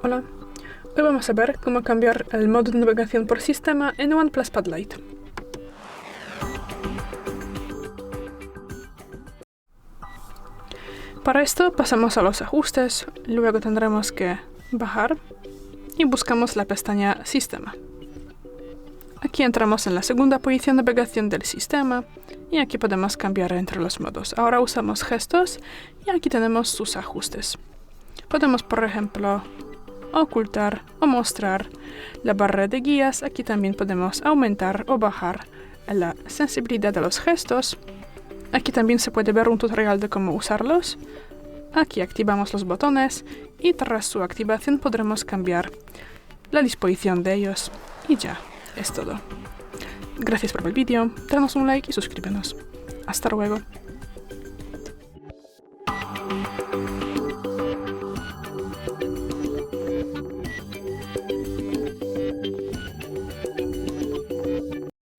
Hola, hoy vamos a ver cómo cambiar el modo de navegación por sistema en OnePlus Pad Lite. Para esto pasamos a los ajustes, luego tendremos que bajar y buscamos la pestaña Sistema. Aquí entramos en la segunda posición de navegación del sistema y aquí podemos cambiar entre los modos. Ahora usamos gestos y aquí tenemos sus ajustes. Podemos, por ejemplo, ocultar o mostrar la barra de guías. Aquí también podemos aumentar o bajar la sensibilidad de los gestos. Aquí también se puede ver un tutorial de cómo usarlos. Aquí activamos los botones y tras su activación podremos cambiar la disposición de ellos. Y ya, es todo. Gracias por ver el vídeo, danos un like y suscríbenos. Hasta luego.